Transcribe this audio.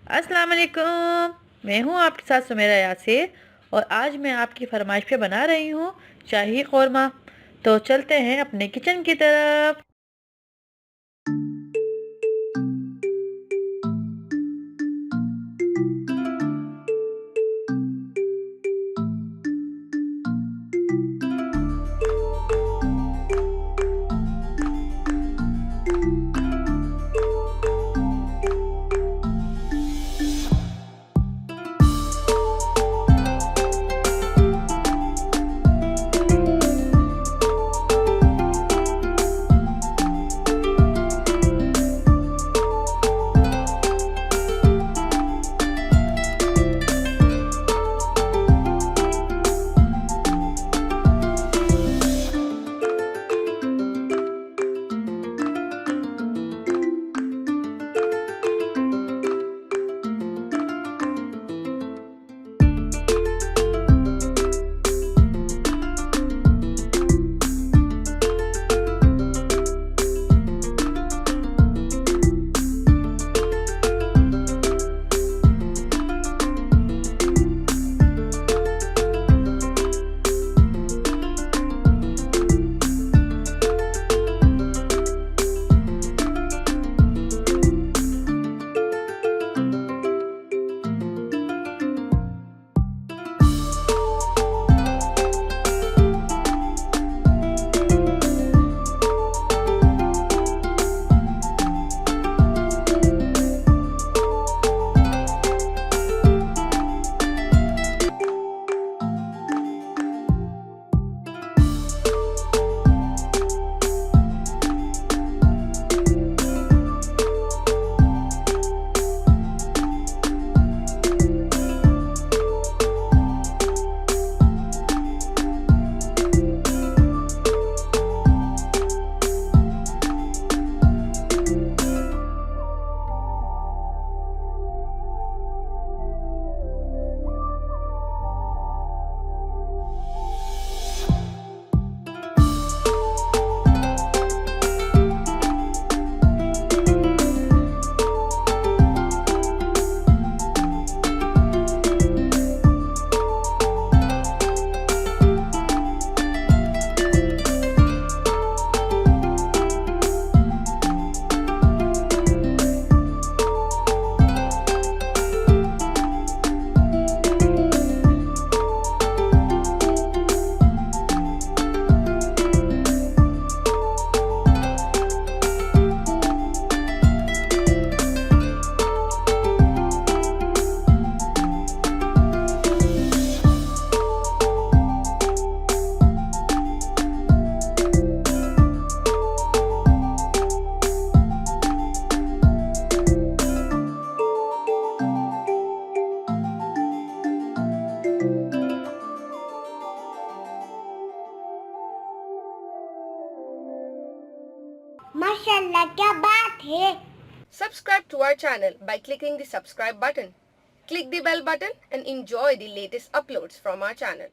अस्सलाम वालेकुम। मैं हूँ आपके साथ सुमेरा यासिर और आज मैं आपकी फरमाइश पे बना रही हूँ शाही कौरमा। तो चलते हैं अपने किचन की तरफ। माशाल्लाह, क्या बात है। Subscribe to our channel by clicking the subscribe button. Click the bell button and enjoy the latest uploads from our channel.